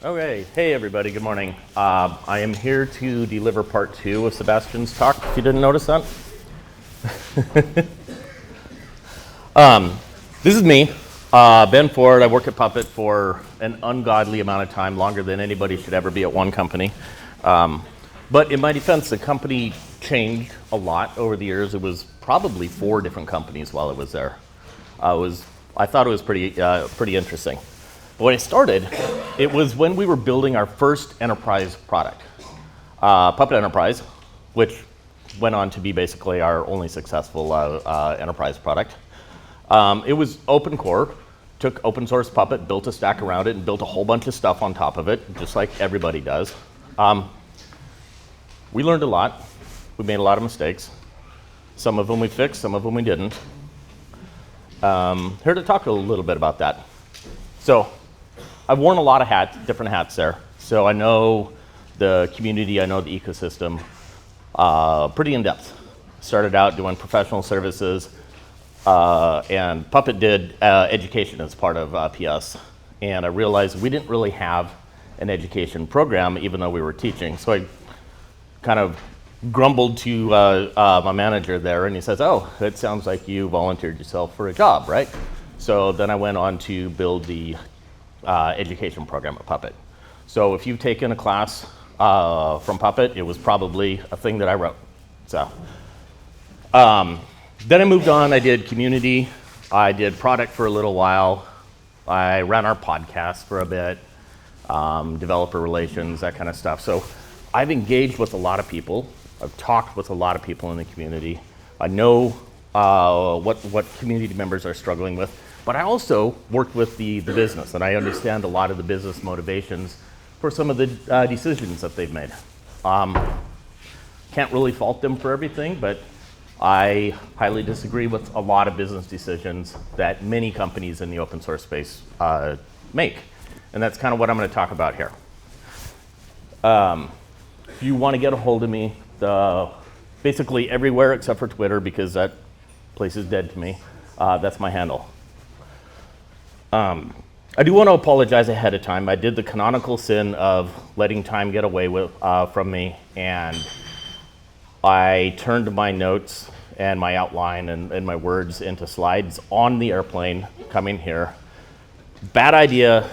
Okay, hey everybody, good morning. I am here to deliver part 2 of Sebastian's talk, if you didn't notice that. This is me, Ben Ford. I work at Puppet for an ungodly amount of time, longer than anybody should ever be at one company. But in my defense, the company changed a lot over the years. It was probably 4 different companies while I was there. I thought it was pretty interesting. But when I started, it was when we were building our first enterprise product, Puppet Enterprise, which went on to be basically our only successful enterprise product. It was open core, took open source Puppet, built a stack around it, and built a whole bunch of stuff on top of it, just like everybody does. We learned a lot. We made a lot of mistakes. Some of them we fixed, some of them we didn't. Here to talk a little bit about that. So I've worn a lot of different hats there. So I know the community, I know the ecosystem pretty in depth. Started out doing professional services, and Puppet did education as part of PS. And I realized we didn't really have an education program, even though we were teaching. So I kind of grumbled to my manager there, and he says, "Oh, it sounds like you volunteered yourself for a job, right?" So then I went on to build the education program at Puppet. So if you've taken a class from Puppet, it was probably a thing that I wrote. So then I moved on. I did community. I did product for a little while. I ran our podcast for a bit, developer relations, that kind of stuff. So I've engaged with a lot of people. I've talked with a lot of people in the community. I know what community members are struggling with, but I also worked with the business, and I understand a lot of the business motivations for some of the decisions that they've made. Can't really fault them for everything, but I highly disagree with a lot of business decisions that many companies in the open source space make. And that's kind of what I'm going to talk about here. If you want to get a hold of me, basically everywhere except for Twitter, because that place is dead to me, that's my handle. I do want to apologize ahead of time. I did the canonical sin of letting time get away from me, and I turned my notes and my outline and my words into slides on the airplane coming here. Bad idea.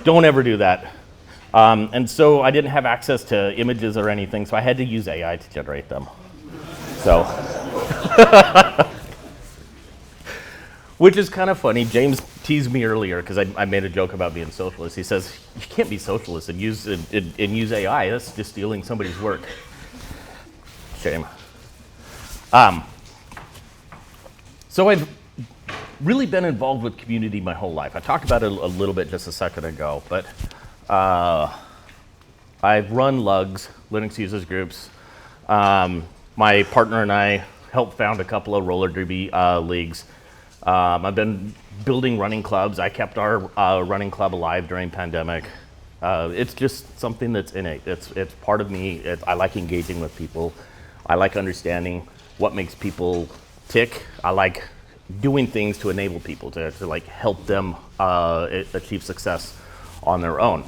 Don't ever do that. And so I didn't have access to images or anything, so I had to use AI to generate them. So, which is kind of funny. James teased me earlier because I made a joke about being socialist. He says, "You can't be socialist and use AI. That's just stealing somebody's work." Shame. So I've really been involved with community my whole life. I talked about it a little bit just a second ago, but I've run LUGs, Linux users groups. My partner and I helped found a couple of roller derby leagues. I've been building running clubs. I kept our running club alive during pandemic. It's just something that's innate. It's part of me. I like engaging with people. I like understanding what makes people tick. I like doing things to enable people to like help them achieve success on their own.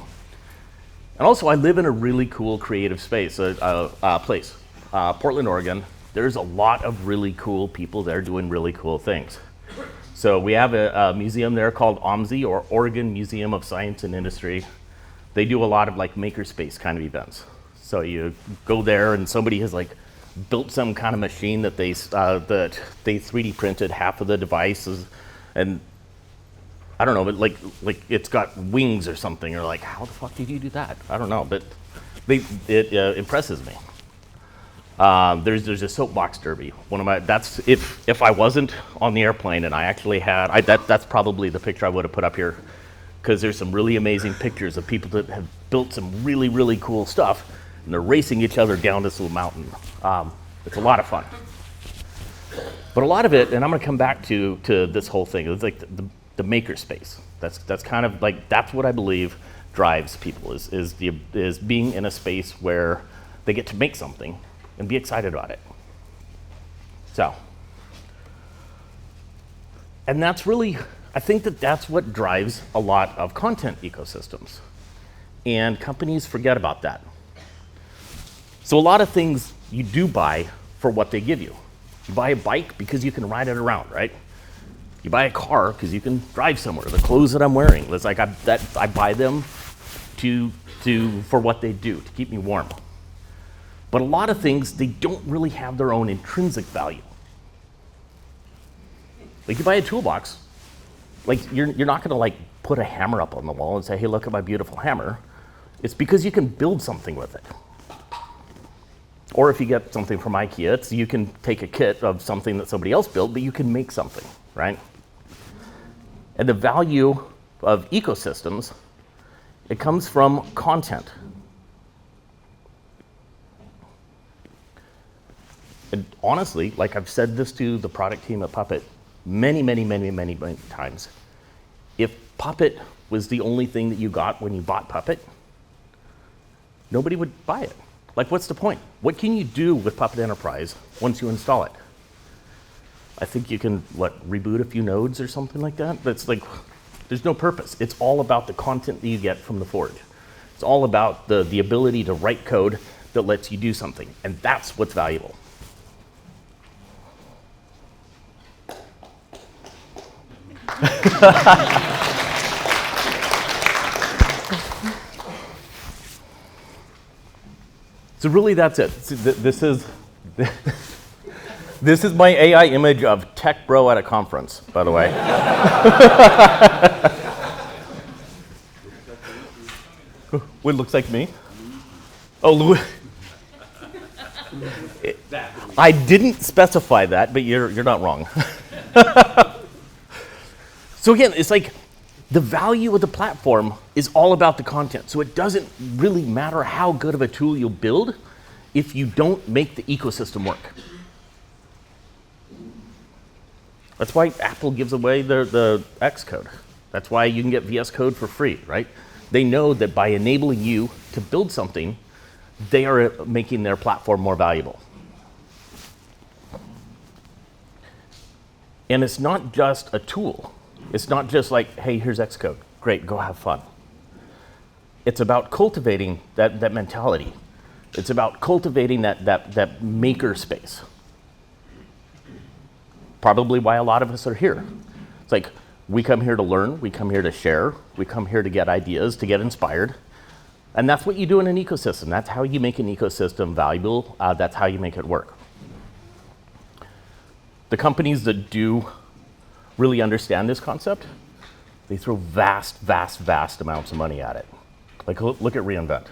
And also, I live in a really cool creative space, place, Portland, Oregon. There's a lot of really cool people there doing really cool things. So we have a museum there called OMSI, or Oregon Museum of Science and Industry. They do a lot of like makerspace kind of events. So you go there and somebody has like built some kind of machine that they 3D printed half of the devices, and I don't know, but like it's got wings or something, or like, how the fuck did you do that? I don't know, but it impresses me. There's a soapbox derby. That's if I wasn't on the airplane and I actually had, that's probably the picture I would have put up here, because there's some really amazing pictures of people that have built some really, really cool stuff, and they're racing each other down this little mountain. It's a lot of fun. But a lot of it, and I'm going to come back to this whole thing, it's like the maker space. That's kind of like, that's what I believe drives people, is being in a space where they get to make something and be excited about it. So, and that's really, I think that's what drives a lot of content ecosystems, And companies forget about that. So a lot of things you do buy for what they give you. You buy a bike because you can ride it around, right? You buy a car because you can drive somewhere. The clothes that I'm wearing, it's like I buy them for what they do, to keep me warm. But a lot of things, they don't really have their own intrinsic value. Like you buy a toolbox, like you're not gonna like put a hammer up on the wall and say, hey, look at my beautiful hammer. It's because you can build something with it. Or if you get something from IKEA, you can take a kit of something that somebody else built, but you can make something, right? And the value of ecosystems, it comes from content. And honestly, like I've said this to the product team at Puppet many times. If Puppet was the only thing that you got when you bought Puppet, nobody would buy it. Like, what's the point? What can you do with Puppet Enterprise once you install it? I think you can, reboot a few nodes or something like that? That's like, there's no purpose. It's all about the content that you get from the Forge. It's all about the ability to write code that lets you do something, and that's what's valuable. So really, that's it. This is my AI image of tech bro at a conference, by the way. What looks like me? Oh, Louis. I didn't specify that, but you're not wrong. So again, it's like the value of the platform is all about the content. So it doesn't really matter how good of a tool you build if you don't make the ecosystem work. That's why Apple gives away the Xcode. That's why you can get VS Code for free, right? They know that by enabling you to build something, they are making their platform more valuable. And it's not just a tool. It's not just like, hey, here's Xcode. Great, go have fun. It's about cultivating that mentality. It's about cultivating that maker space. Probably why a lot of us are here. It's like, we come here to learn, we come here to share, we come here to get ideas, to get inspired. And that's what you do in an ecosystem. That's how you make an ecosystem valuable. That's how you make it work. The companies that do really understand this concept, they throw vast amounts of money at it. Like, look at reInvent.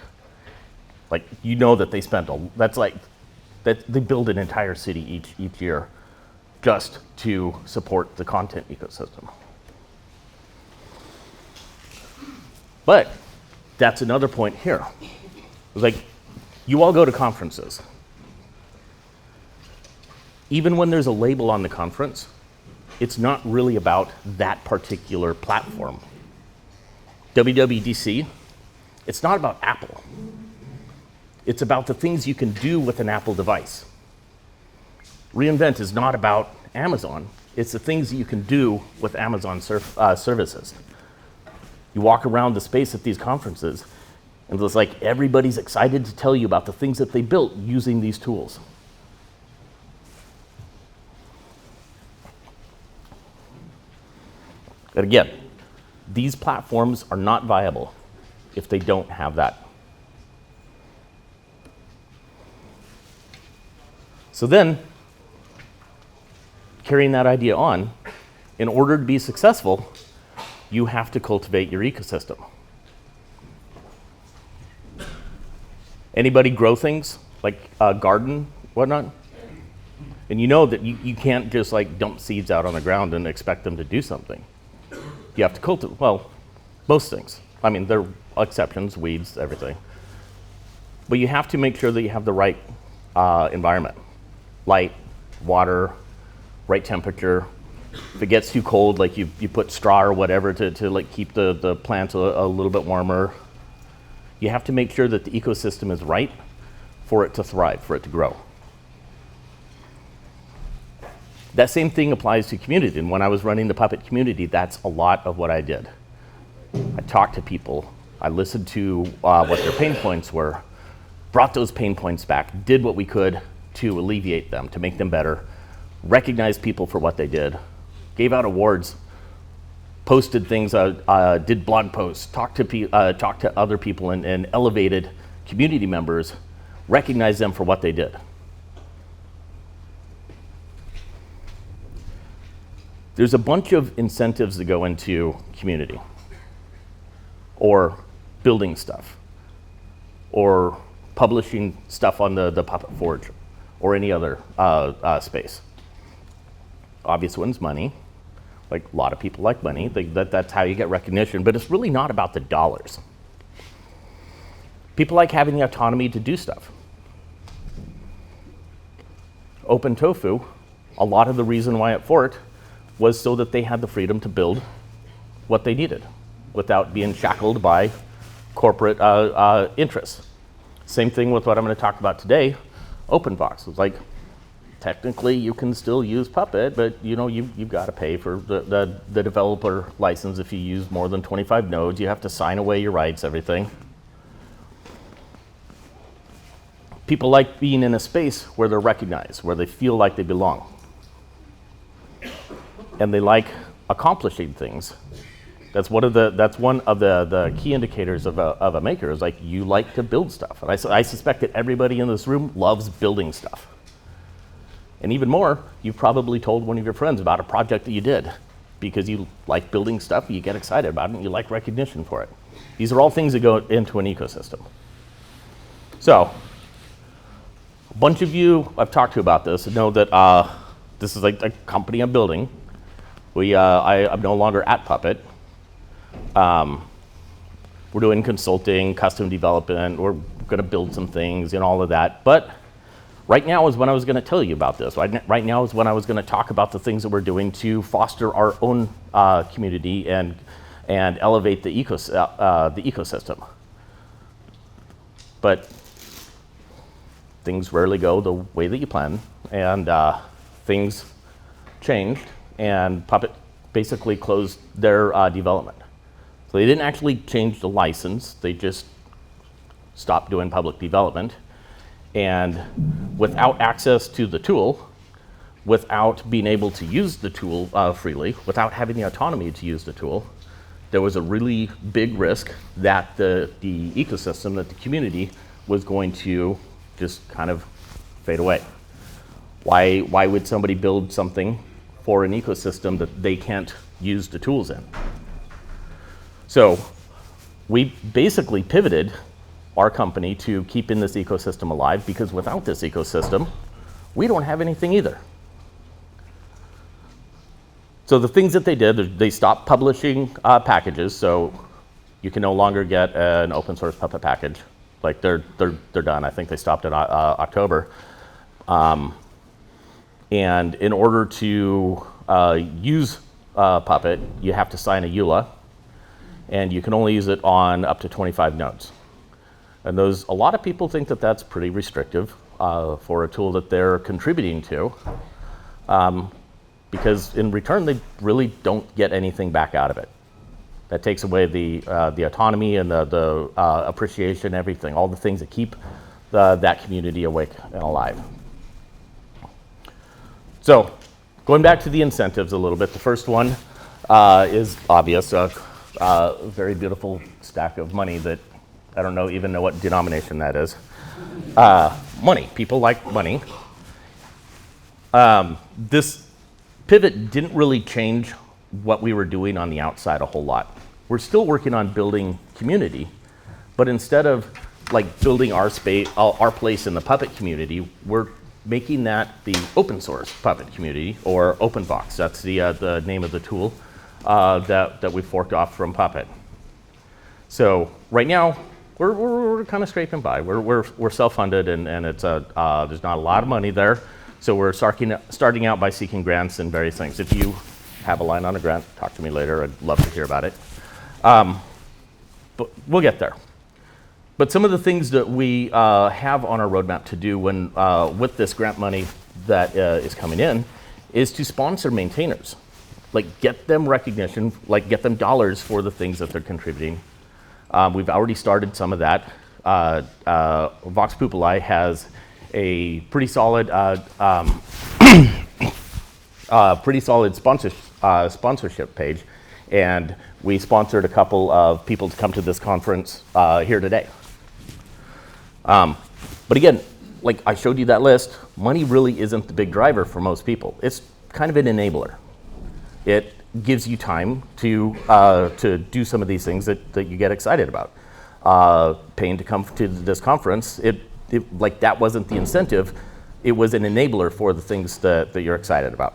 Like, you know that they spent they build an entire city each year just to support the content ecosystem. But that's another point here. It's like, you all go to conferences. Even when there's a label on the conference, it's not really about that particular platform. WWDC, it's not about Apple. It's about the things you can do with an Apple device. reInvent is not about Amazon. It's the things that you can do with Amazon services. You walk around the space at these conferences, and it's like everybody's excited to tell you about the things that they built using these tools. And again, these platforms are not viable if they don't have that. So then, carrying that idea on, in order to be successful, you have to cultivate your ecosystem. Anybody grow things, like a garden, whatnot? And you know that you can't just like dump seeds out on the ground and expect them to do something. You have to cultivate, well, most things. I mean, there are exceptions, weeds, everything. But you have to make sure that you have the right environment. Light, water, right temperature. If it gets too cold, like you put straw or whatever to like keep the plants a little bit warmer. You have to make sure that the ecosystem is right for it to thrive, for it to grow. That same thing applies to community. And when I was running the Puppet community, that's a lot of what I did. I talked to people. I listened to what their pain points were, brought those pain points back, did what we could to alleviate them, to make them better, recognized people for what they did, gave out awards, posted things, did blog posts, talked to other people, and elevated community members, recognized them for what they did. There's a bunch of incentives that go into community, or building stuff, or publishing stuff on the Puppet Forge, or any other space. Obvious one's money. Like, a lot of people like money. That's how you get recognition, but it's really not about the dollars. People like having the autonomy to do stuff. Open Tofu, a lot of the reason why it forked was so that they had the freedom to build what they needed without being shackled by corporate interests. Same thing with what I'm going to talk about today, OpenVox. It's like, technically you can still use Puppet, but you've got to pay for the developer license. If you use more than 25 nodes, you have to sign away your rights, everything. People like being in a space where they're recognized, where they feel like they belong. And they like accomplishing things. That's one of the key indicators of a maker, is like, you like to build stuff. And I suspect that everybody in this room loves building stuff. And even more, you've probably told one of your friends about a project that you did because you like building stuff, you get excited about it, and you like recognition for it. These are all things that go into an ecosystem. So, a bunch of you I've talked to about this know that this is like a company I'm building. I'm no longer at Puppet. We're doing consulting, custom development, we're going to build some things and all of that. But right now is when I was going to tell you about this. Right now is when I was going to talk about the things that we're doing to foster our own community and elevate the ecosystem. But things rarely go the way that you plan, and things changed, and Puppet basically closed their development. So they didn't actually change the license, they just stopped doing public development. And without access to the tool, without being able to use the tool freely, without having the autonomy to use the tool, there was a really big risk that the ecosystem, that the community was going to just kind of fade away. Why would somebody build something for an ecosystem that they can't use the tools in? So we basically pivoted our company to keeping this ecosystem alive, because without this ecosystem, we don't have anything either. So the things that they did, they stopped publishing packages, so you can no longer get an open source Puppet package. Like, they're done. I think they stopped in October. And in order to use Puppet, you have to sign a EULA, and you can only use it on up to 25 nodes. And a lot of people think that that's pretty restrictive for a tool that they're contributing to, because in return, they really don't get anything back out of it. That takes away the autonomy and the appreciation, everything, all the things that keep that community awake and alive. So, going back to the incentives a little bit, the first one is obvious, a very beautiful stack of money that I don't even know what denomination that is. Money, people like money. This pivot didn't really change what we were doing on the outside a whole lot. We're still working on building community, but instead of like building our space, our place in the Puppet community, we're making that the open source Puppet community, or OpenVox. That's the name of the tool that we forked off from Puppet. So right now, we're kind of scraping by. We're self-funded, and it's there's not a lot of money there. So we're starting out by seeking grants and various things. If you have a line on a grant, talk to me later. I'd love to hear about it. But we'll get there. But some of the things that we have on our roadmap to do with this grant money that is coming in is to sponsor maintainers. Like, get them recognition, like get them dollars for the things that they're contributing. We've already started some of that. Vox Populi has a pretty solid sponsorship page, and we sponsored a couple of people to come to this conference here today. But again, like I showed you that list, money really isn't the big driver for most people. It's kind of an enabler. It gives you time to do some of these things that you get excited about. Paying to come to this conference, like that wasn't the incentive, it was an enabler for the things that you're excited about.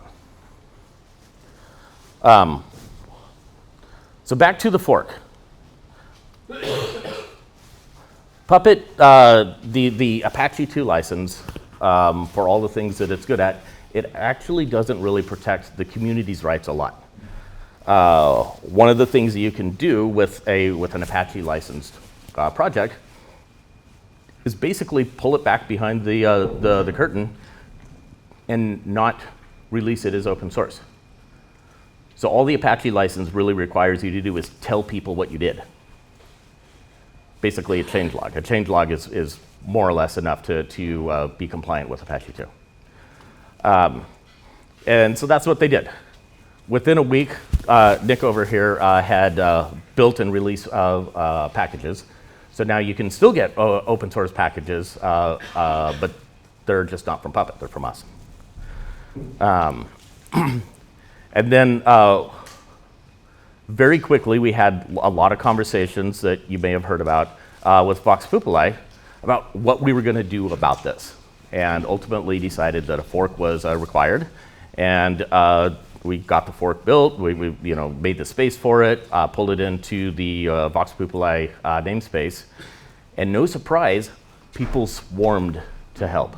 So back to the fork. Puppet, the Apache 2 license, for all the things that it's good at, it actually doesn't really protect the community's rights a lot. One of the things that you can do with an Apache licensed project is basically pull it back behind the curtain and not release it as open source. So all the Apache license really requires you to do is tell people what you did. Basically a changelog. A changelog is more or less enough to be compliant with Apache 2. And so that's what they did. Within a week, Nick over here had built and released packages. So now you can still get open source packages, but they're just not from Puppet, they're from us. And then very quickly, we had a lot of conversations that you may have heard about with Vox Populi about what we were going to do about this, and ultimately decided that a fork was required. And we got the fork built. We made the space for it, pulled it into the Vox Populi namespace, and no surprise, people swarmed to help.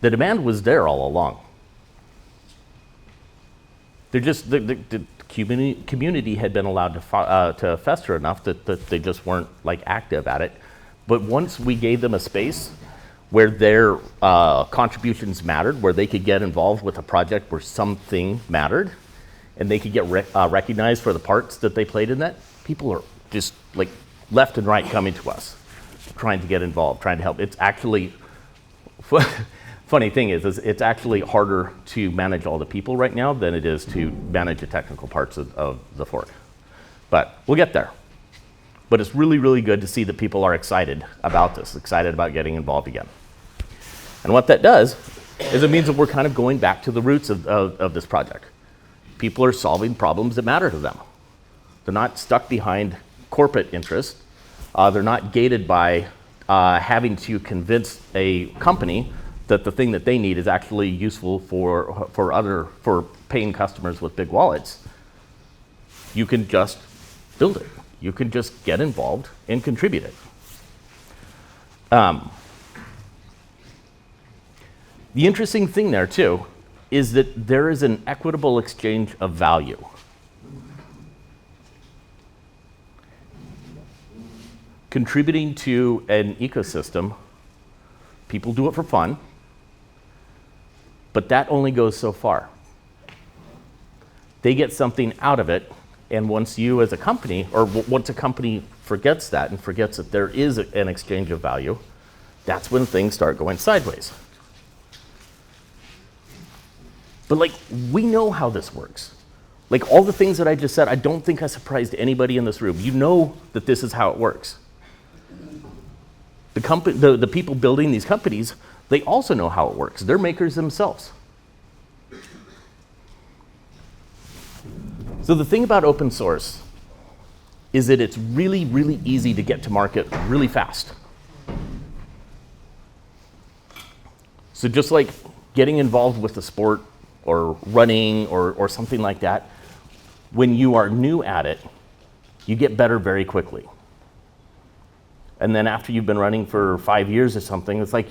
The demand was there all along. They're just the community had been allowed to fester enough that they just weren't like active at it. But once we gave them a space where their contributions mattered, where they could get involved with a project where something mattered, and they could get recognized for the parts that they played in that, people are just like left and right coming to us, trying to get involved, trying to help. It's actually, funny thing is it's actually harder to manage all the people right now than it is to manage the technical parts of the fork. But we'll get there. But it's really, really good to see that people are excited about this, excited about getting involved again. And what that does is it means that we're kind of going back to the roots of this project. People are solving problems that matter to them. They're not stuck behind corporate interests. They're not gated by having to convince a company that the thing that they need is actually useful for paying customers with big wallets. You can just build it. You can just get involved and contribute it. The interesting thing there too is that there is an equitable exchange of value. Contributing to an ecosystem, people do it for fun, but that only goes so far. They get something out of it, and once you as a company, or once a company forgets that and forgets that there is an exchange of value, that's when things start going sideways. But like, we know how this works. Like all the things that I just said, I don't think I surprised anybody in this room. You know that this is how it works. The people building these companies, they also know how it works. They're makers themselves. So the thing about open source is that it's really, really easy to get to market really fast. So just like getting involved with a sport or running or something like that, when you are new at it, you get better very quickly. And then after you've been running for 5 years or something, it's like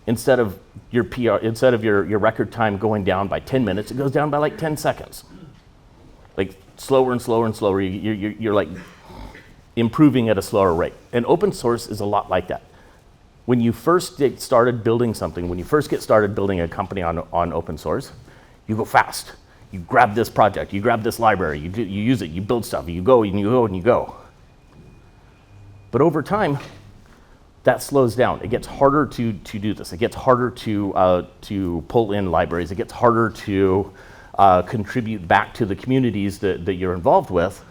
instead of your record time going down by 10 minutes, it goes down by like 10 seconds. Like slower and slower and slower, you're like improving at a slower rate. And open source is a lot like that. When you first get started building something, when you first get started building a company on open source, you go fast. You grab this project, you grab this library, you use it, you build stuff, you go and you go and you go. But over time, that slows down. It gets harder to do this. It gets harder to pull in libraries. It gets harder to contribute back to the communities that you're involved with,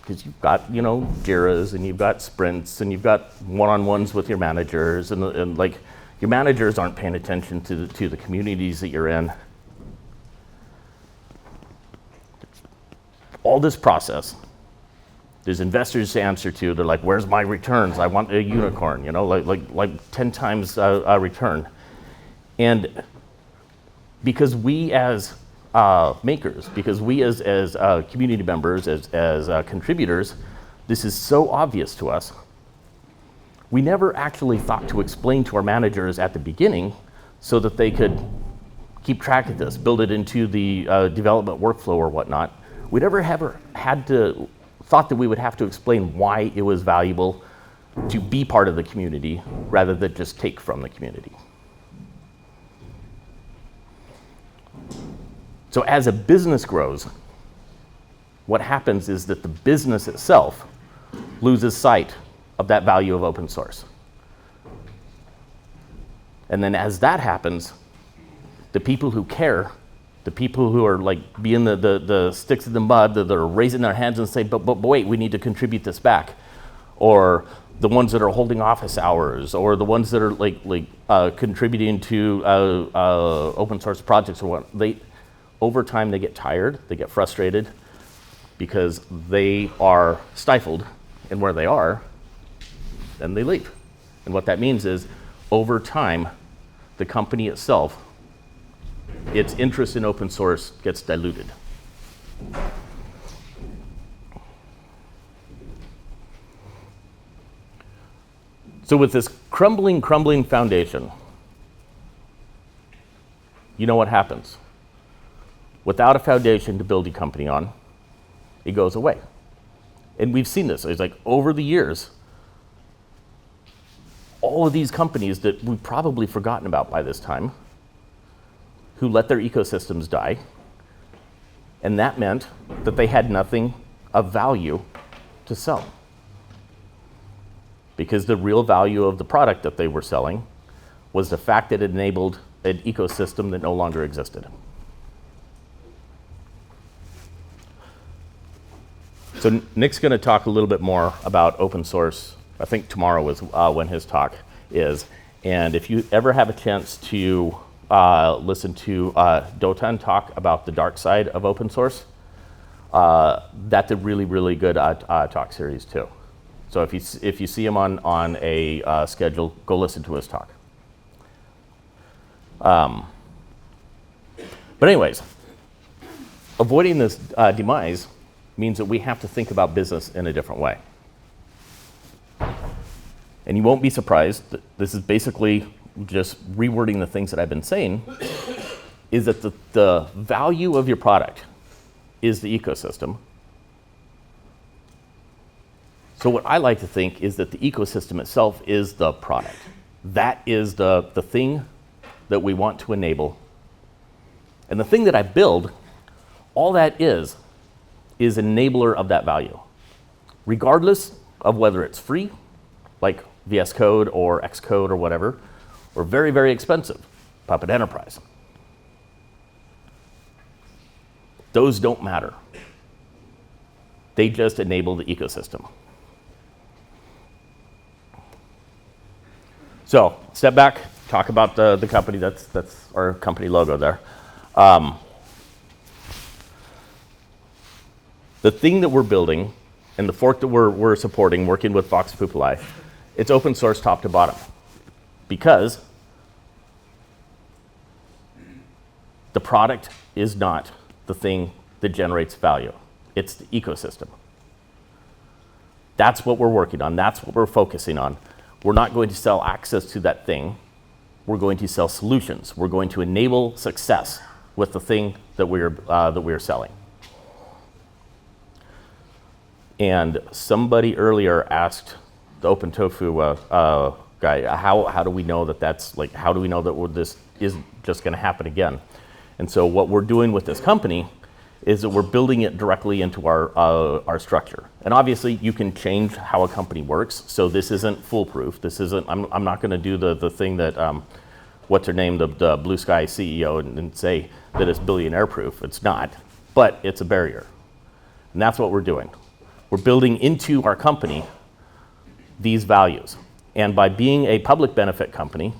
because you've got, you know, Jiras, and you've got sprints, and you've got one-on-ones with your managers, and like, your managers aren't paying attention to the communities that you're in. All this process, there's investors to answer to. They're like, where's my returns? I want a unicorn, you know, like 10 times a return. And because we as makers, because we as community members, as contributors, this is so obvious to us, we never actually thought to explain to our managers at the beginning so that they could keep track of this, build it into the development workflow or whatnot. We never ever thought that we would have to explain why it was valuable to be part of the community rather than just take from the community. So as a business grows, what happens is that the business itself loses sight of that value of open source. And then as that happens, the people who care, the people who are like being the sticks in the mud, that are raising their hands and saying, but wait, we need to contribute this back. Or the ones that are holding office hours, or the ones that are contributing to open source projects or what, over time they get tired, they get frustrated, because they are stifled in where they are, and they leave. And what that means is, over time, the company itself, its interest in open source gets diluted. So with this crumbling foundation, you know what happens? Without a foundation to build your company on, it goes away. And we've seen this. It's like over the years, all of these companies that we've probably forgotten about by this time, who let their ecosystems die, and that meant that they had nothing of value to sell. Because the real value of the product that they were selling was the fact that it enabled an ecosystem that no longer existed. So Nick's going to talk a little bit more about open source. I think tomorrow is when his talk is. And if you ever have a chance to listen to Dotan talk about the dark side of open source, that's a really good talk series too. So if you see him on a schedule, go listen to his talk. But anyways, avoiding this demise means that we have to think about business in a different way. And you won't be surprised that this is basically just rewording the things that I've been saying, is that the value of your product is the ecosystem. So what I like to think is that the ecosystem itself is the product. That is the thing that we want to enable. And the thing that I build, all that is enabler of that value. Regardless of whether it's free, like VS Code or Xcode or whatever, or very expensive, Puppet Enterprise. Those don't matter. They just enable the ecosystem. So, step back, talk about the company. That's our company logo there. The thing that we're building and the fork that we're supporting, working with Vox Populi, it's open source top to bottom, because the product is not the thing that generates value. It's the ecosystem. That's what we're working on. That's what we're focusing on. We're not going to sell access to that thing. We're going to sell solutions. We're going to enable success with the thing that we're selling. And somebody earlier asked the Open Tofu guy, how do we know that how do we know that this isn't just going to happen again? And so what we're doing with this company is that we're building it directly into our structure. And obviously, you can change how a company works, so this isn't foolproof. This isn't, I'm not gonna do the thing that, what's her name, the Blue Sky CEO, and say that it's billionaire proof. It's not, but it's a barrier. And that's what we're doing. We're building into our company these values. And by being a public benefit company,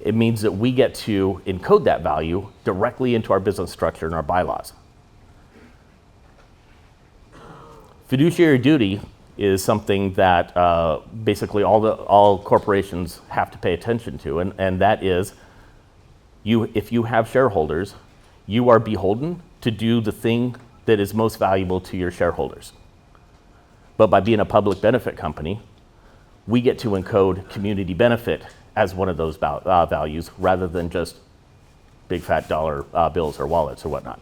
it means that we get to encode that value directly into our business structure and our bylaws. Fiduciary duty is something that basically all corporations have to pay attention to, and that is, if you have shareholders, you are beholden to do the thing that is most valuable to your shareholders. But by being a public benefit company, we get to encode community benefit as one of those values, rather than just big fat dollar bills or wallets or whatnot.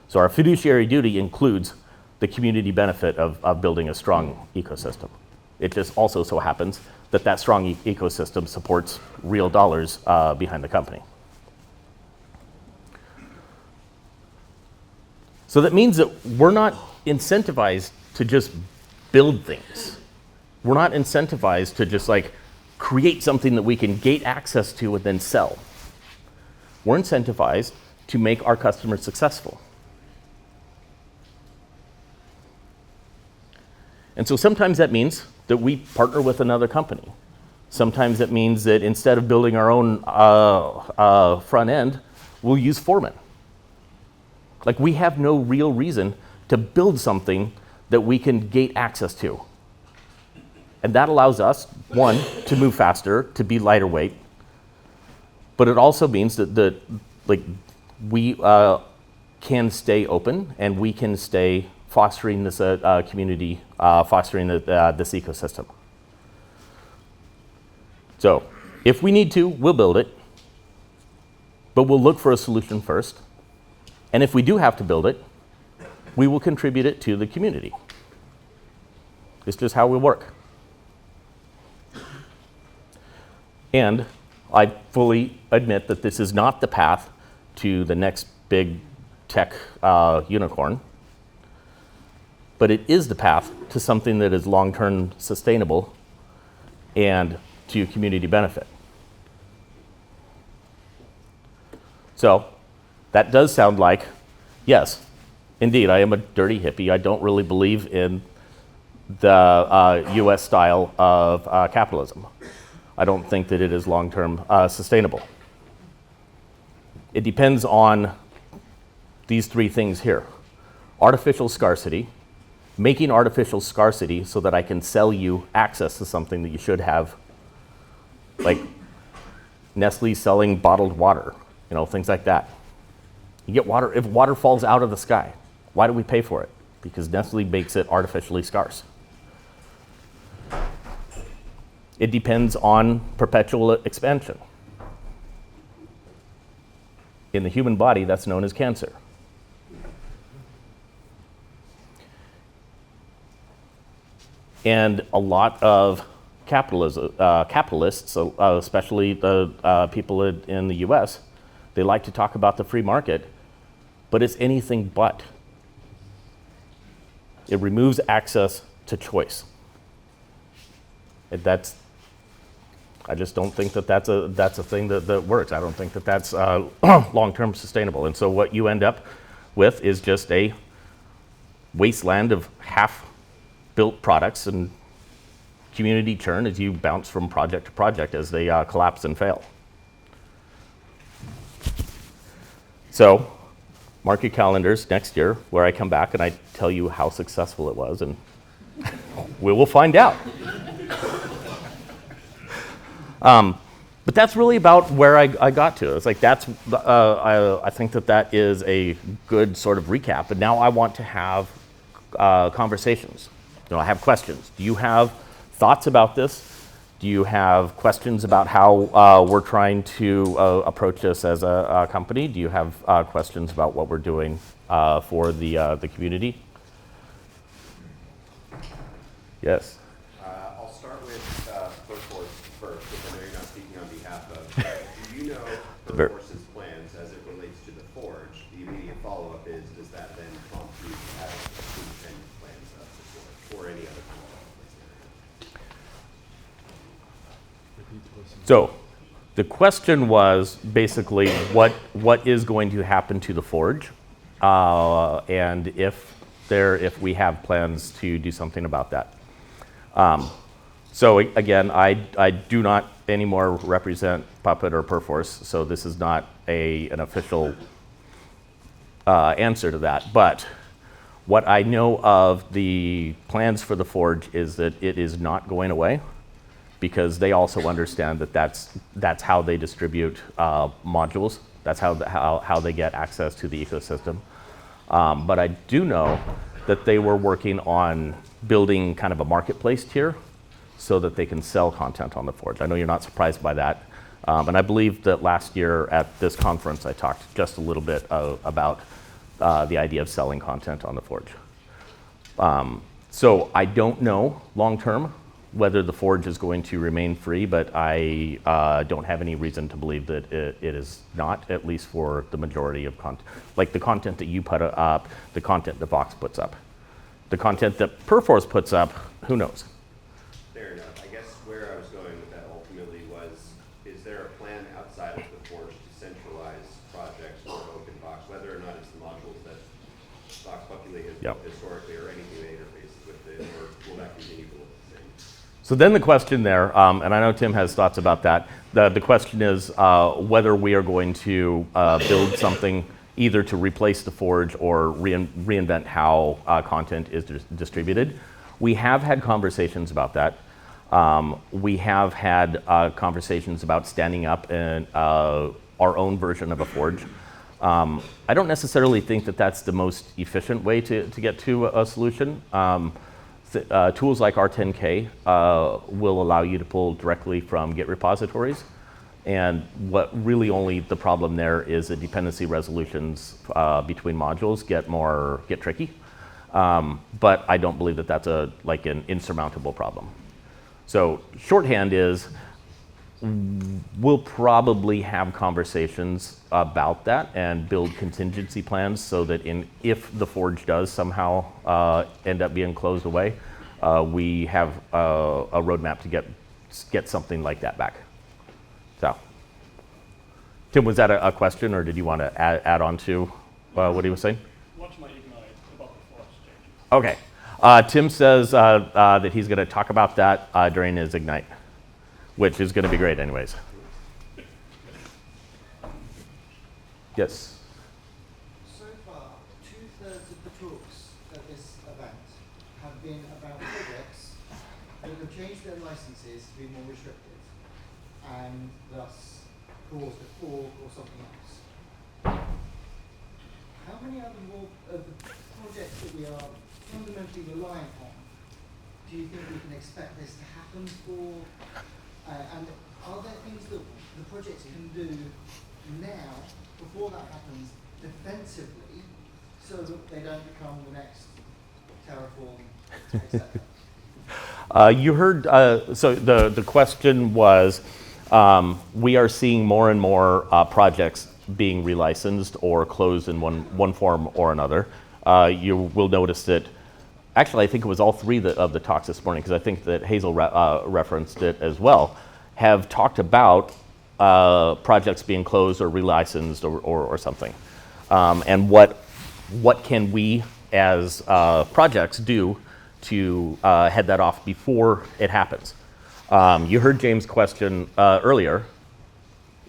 So our fiduciary duty includes the community benefit of building a strong ecosystem. It just also so happens that that strong ecosystem supports real dollars behind the company. So that means that we're not incentivized to just build things. We're not incentivized to just like create something that we can gate access to and then sell. We're incentivized to make our customers successful. And so sometimes that means that we partner with another company. Sometimes that means that instead of building our own front end, we'll use Foreman. Like, we have no real reason to build something that we can gate access to. And that allows us, one, to move faster, to be lighter weight, but it also means that we can stay open and we can stay fostering this community, fostering this ecosystem. So if we need to, we'll build it, but we'll look for a solution first. And if we do have to build it, we will contribute it to the community. It's just how we work. And I fully admit that this is not the path to the next big tech unicorn, but it is the path to something that is long-term sustainable and to community benefit. So that does sound like, yes, indeed, I am a dirty hippie. I don't really believe in the US style of capitalism. I don't think that it is long-term sustainable. It depends on these three things here. Artificial scarcity, making artificial scarcity so that I can sell you access to something that you should have, like Nestle selling bottled water, things like that. You get water, if water falls out of the sky, why do we pay for it? Because Nestle makes it artificially scarce. It depends on perpetual expansion. In the human body, that's known as cancer. And a lot of capitalists, especially the people in the US, they like to talk about the free market, but it's anything but. It removes access to choice. I just don't think that that's a thing that works. I don't think that that's long-term sustainable. And so what you end up with is just a wasteland of half-built products and community churn as you bounce from project to project as they collapse and fail. So mark your calendars next year where I come back and I tell you how successful it was, and we will find out. But that's really about where I got to. It's like I think that is a good sort of recap. But now I want to have conversations. I have questions. Do you have thoughts about this? Do you have questions about how we're trying to approach this as a company? Do you have questions about what we're doing for the community? Yes. I'll start with Perforce first, because I know you're not speaking on behalf of. Do you know Perforce's plans as it relates to the Forge? The immediate follow-up is, does that So the question was basically what is going to happen to the forge, and if we have plans to do something about that. So again, I do not anymore represent Puppet or Perforce, so this is not an official answer to that. But what I know of the plans for the forge is that it is not going away, because they also understand that that's how they distribute modules. That's how they get access to the ecosystem. But I do know that they were working on building kind of a marketplace tier so that they can sell content on the forge. I know you're not surprised by that. And I believe that last year at this conference, I talked just a little bit about the idea of selling content on the forge. So I don't know long-term whether the forge is going to remain free, but I don't have any reason to believe that it is not, at least for the majority of content. Like the content that you put up, the content that Vox puts up. The content that Perforce puts up, who knows? Fair enough. I guess where I was going with that ultimately was, is there a plan outside of the forge to centralize projects for open Vox, whether or not it's the modules that Vox Populi has built historically, or anything that interfaces with it, or will that continue to look the same? So then the question there, and I know Tim has thoughts about that, the question is whether we are going to build something either to replace the forge or reinvent how content is distributed. We have had conversations about that. We have had conversations about standing up in our own version of a forge. I don't necessarily think that that's the most efficient way to get to a solution. Tools like R10K will allow you to pull directly from Git repositories. And what really only the problem there is that dependency resolutions between modules get tricky. But I don't believe that that's an insurmountable problem. So shorthand is, we'll probably have conversations about that and build contingency plans so that if the forge does somehow end up being closed away, we have a roadmap to get something like that back. So, Tim, was that a question, or did you want to add on to what he was saying? Watch my Ignite about the force changes. Okay. Tim says that he's going to talk about that during his Ignite, which is going to be great anyways. Yes? So far, 2/3 of the talks at this event have been about projects that have changed their licenses to be more restrictive and thus caused a fork or something else. How many other more of the projects that we are fundamentally reliant on do you think we can expect this to happen for? And are there things that the projects can do now, before that happens, defensively, so that they don't become the next Terraform, etc.? You heard, so the question was, we are seeing more and more projects being relicensed or closed in one form or another. You will notice that, actually I think it was all three of the talks this morning, because I think that Hazel referenced it as well, have talked about projects being closed or relicensed or something. And what can we as projects do to head that off before it happens? You heard James' question earlier,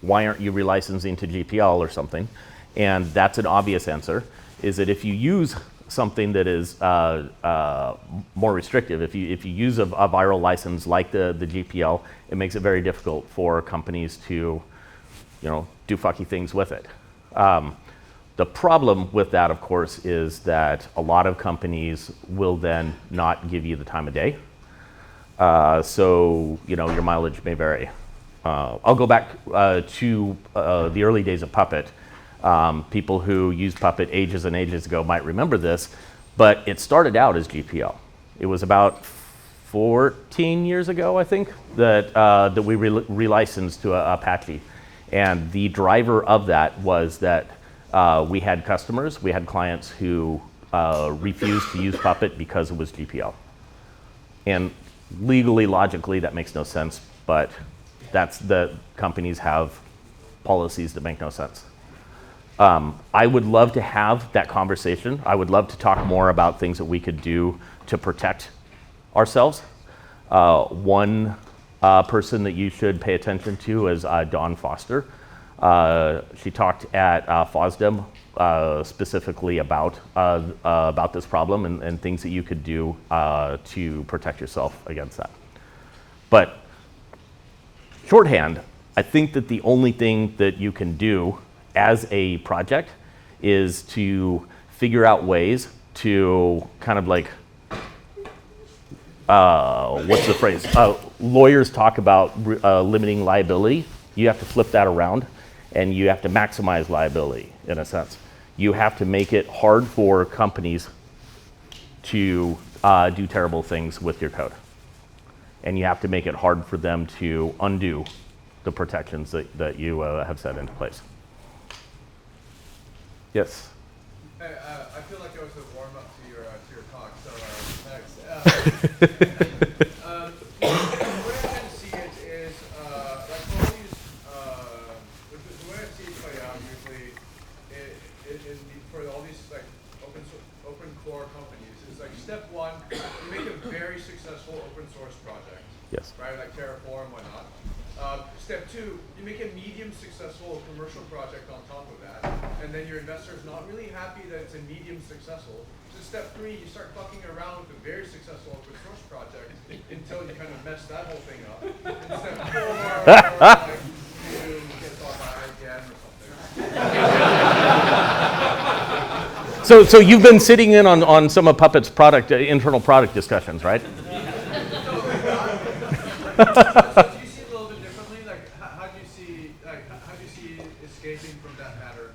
why aren't you relicensing to GPL or something? And that's an obvious answer, is that if you use something that is more restrictive, if you use a viral license like the GPL, it makes it very difficult for companies to do fucky things with it. The problem with that, of course, is that a lot of companies will then not give you the time of day. So your mileage may vary. I'll go back to the early days of Puppet. People who used Puppet ages and ages ago might remember this, but it started out as GPL. It was about 14 years ago, I think, that we relicensed to Apache. And the driver of that was that we had customers, we had clients who refused to use Puppet because it was GPL. And legally, logically, that makes no sense, but that's the companies have policies that make no sense. I would love to have that conversation. I would love to talk more about things that we could do to protect ourselves. One person that you should pay attention to is Dawn Foster. She talked at FOSDEM specifically about this problem and things that you could do to protect yourself against that. But shorthand, I think that the only thing that you can do as a project is to figure out ways to kind of like, what's the phrase? Lawyers talk about limiting liability. You have to flip that around, and you have to maximize liability in a sense. You have to make it hard for companies to do terrible things with your code. And you have to make it hard for them to undo the protections that you have set into place. Yes? I feel like I was a warm-up to your talk, so thanks. The way I kind of see it is, like all these, the way I see it play out usually for all these like open core companies is like step one, you make a very successful open source project. Yes. Right, like Terraform, whatnot. Step two, you make a medium successful commercial project on top of that, and then your investor is not really happy that it's a medium successful. So step three, you start fucking around with a very successful open source project until you kind of mess that whole thing up. And step four, like, you get all by again or something. So you've been sitting in on some of Puppet's internal product discussions, right? Do you see it a little bit differently? Like, how do you see escaping from that pattern?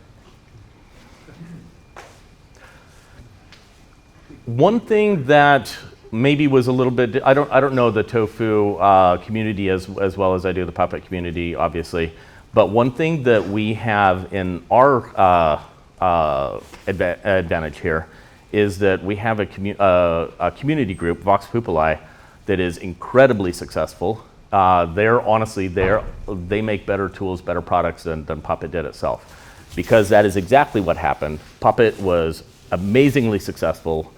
One thing that maybe was a little bit, I don't know the Tofu community as well as I do the Puppet community, obviously, but one thing that we have in our advantage here is that we have a community group, Vox Populi, that is incredibly successful. They make better tools, better products than Puppet did itself. Because that is exactly what happened. Puppet was amazingly successful.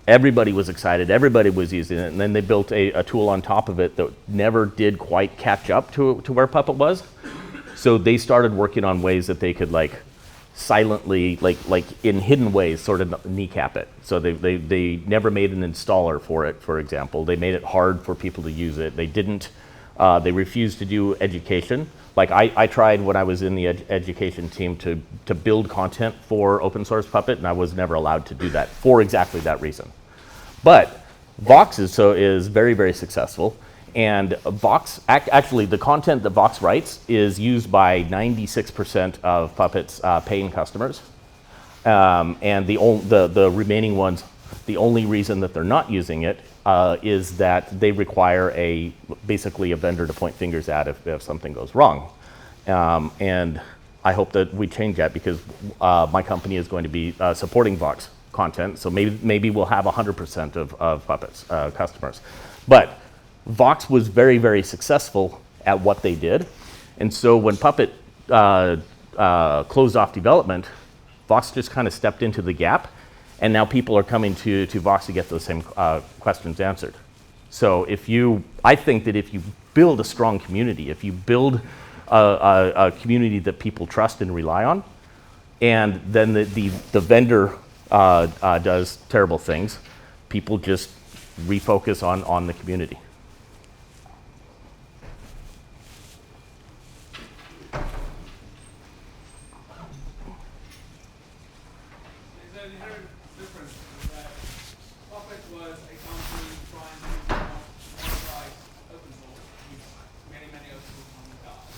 Everybody was excited, everybody was using it, and then they built a tool on top of it that never did quite catch up to where Puppet was. So they started working on ways that they could like silently, like in hidden ways, sort of kneecap it. So they never made an installer for it, for example. They made it hard for people to use it. They refused to do education. Like I tried when I was in the education team to build content for open source Puppet, and I was never allowed to do that for exactly that reason. But Vox is very, very successful. And Vox, actually the content that Vox writes is used by 96% of Puppet's paying customers. And the remaining ones, the only reason that they're not using it is that they require basically a vendor to point fingers at if something goes wrong. And I hope that we change that because my company is going to be supporting Vox content. So maybe we'll have 100% of Puppet's customers. But Vox was very, very successful at what they did. And so when Puppet closed off development, Vox just kind of stepped into the gap. And now people are coming to Vox to get those same questions answered. So I think that if you build a strong community, if you build a community that people trust and rely on, and then the vendor does terrible things, people just refocus on the community. There's an inherent difference in that Puppet was a company trying to monetize open source, which many open source companies does.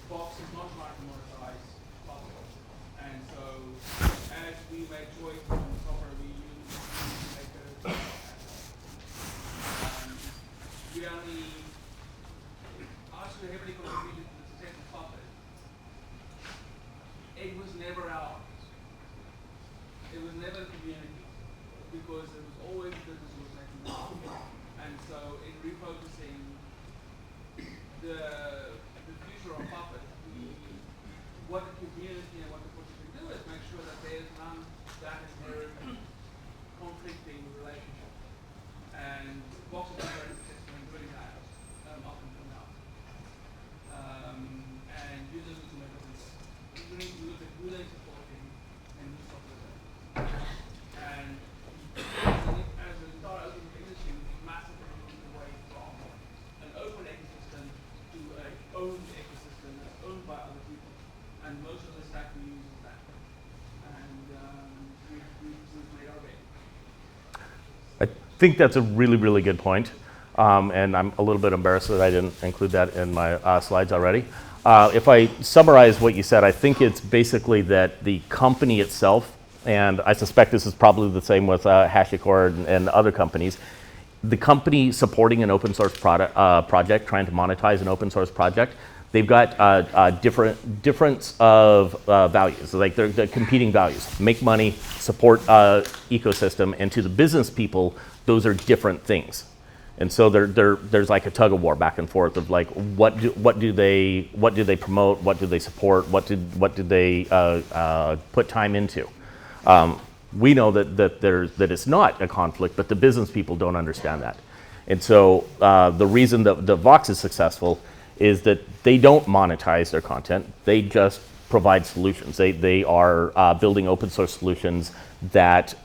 Box is not trying to monetize Puppet. And so as we make choices on the software we use, we make a we only actually heavily contributed to the success of Puppet. It was never ours. It was never the community because it was always business was making money. And so in refocusing the future of Puppet, what the community and what the project can do is make sure that there is none that inherent conflicting relationship. And Vox has been very successful in doing that up until now. And users need to make a choice. You need to look at who they're supporting and who's supporting. And as an entire open industry, we massively moved away from an open ecosystem to an owned ecosystem that's owned by other people. And most of the stack we use is that. And we've made our way. I think that's a really, really good point. And I'm a little bit embarrassed that I didn't include that in my slides already. If I summarize what you said, I think it's basically that the company itself, and I suspect this is probably the same with HashiCorp and other companies, the company supporting an open source project, trying to monetize an open source project, they've got difference of values, like they're competing values. Make money, support ecosystem, and to the business people, those are different things. And so there's like a tug of war back and forth of like what do they promote, what do they support, what do they put time into. We know that it's not a conflict, but the business people don't understand that. And so the reason that Vox is successful is that they don't monetize their content. They just provide solutions. They are building open source solutions that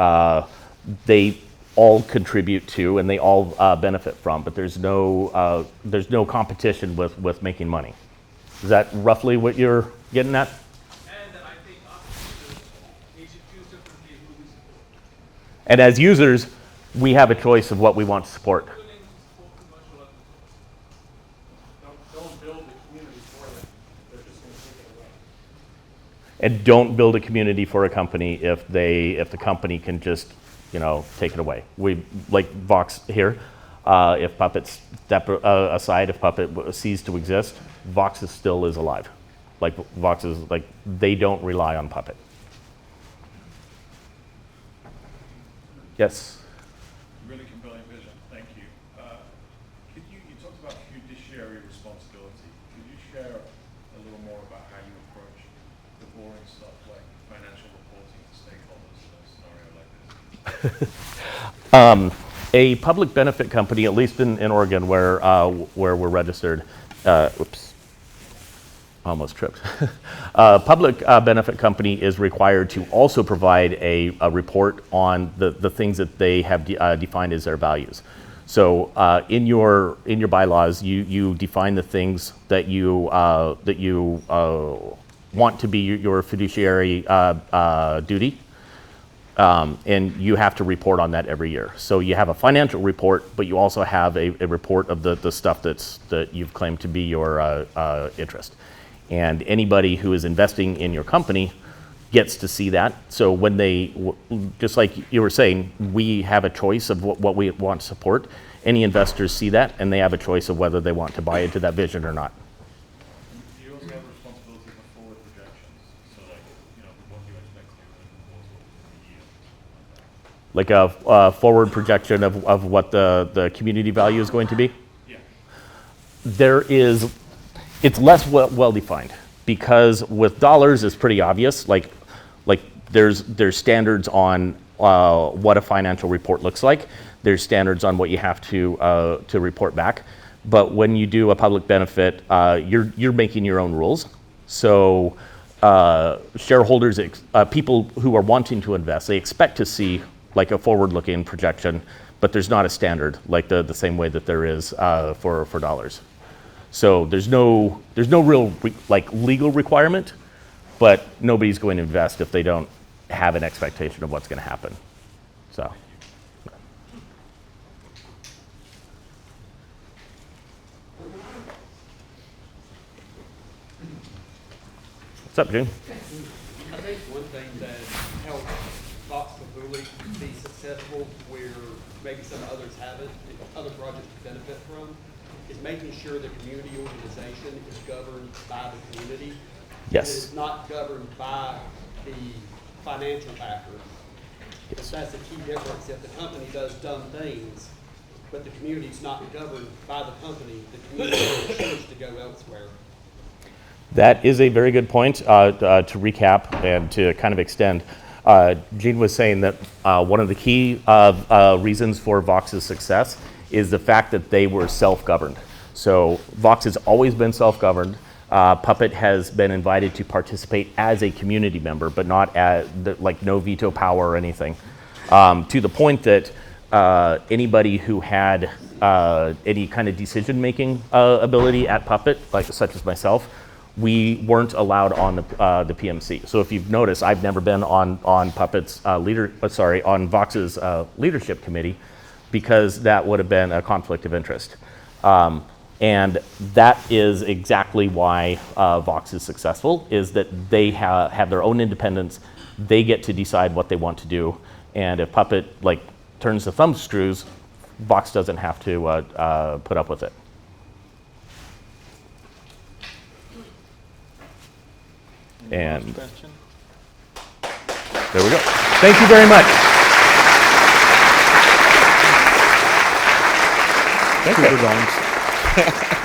they all contribute to and they all benefit from. But there's no competition with making money. Is that roughly what you're getting at? And that I think us users, we should choose differently who we support. And as users, we have a choice of what we want to support. Willing to support commercial open source. Don't build the community for them. They're just going to take it away. And don't build a community for a company if the company can just, take it away. We like Vox here. If Puppet step aside, if Puppet ceases to exist, Vox still is alive. Like Vox is like they don't rely on Puppet. Yes. Really compelling vision. Thank you. You talked about fiduciary responsibility. Could you share a little more about how you approach the boring stuff like financial reporting to stakeholders in a scenario like this? A public benefit company, at least in Oregon, where we're registered, almost tripped. Public benefit company is required to also provide a report on the things that they have defined as their values. So in your bylaws, you define the things that you want to be your fiduciary duty. And you have to report on that every year. So you have a financial report, but you also have a report of the stuff that you've claimed to be your interest. And anybody who is investing in your company gets to see that. So when just like you were saying, we have a choice of what we want to support. Any investors see that, and they have a choice of whether they want to buy into that vision or not. You also have a responsibility for forward projections. So like, what you expect to do in the year. Like a forward projection of what the community value is going to be? Yeah. It's less well defined because with dollars it's pretty obvious. Like there's standards on what a financial report looks like. There's standards on what you have to report back. But when you do a public benefit, you're making your own rules. So shareholders, people who are wanting to invest, they expect to see like a forward-looking projection, but there's not a standard like the same way that there is for dollars. So there's no real legal requirement, but nobody's going to invest if they don't have an expectation of what's going to happen. So. What's up, June? I think one thing that helps Vox Populi be successful where maybe some others haven't, other projects benefit from, is making sure the community organization is governed by the community. Yes. It is not governed by the financial backer. Yes. That's the key difference. If the company does dumb things, but the community's not governed by the company. The community can choose to go elsewhere. That is a very good point. To recap and to kind of extend, Gene was saying that one of the key reasons for Vox's success is the fact that they were self-governed. So Vox has always been self-governed. Puppet has been invited to participate as a community member, but not as like no veto power or anything. To the point that anybody who had any kind of decision-making ability at Puppet, like such as myself, we weren't allowed on the PMC. So if you've noticed, I've never been on Puppet's on Vox's leadership committee, because that would have been a conflict of interest. And that is exactly why Vox is successful, is that they have their own independence. They get to decide what they want to do. And if Puppet like turns the thumb screws, Vox doesn't have to put up with it. And there we go. Thank you very much. Thank you.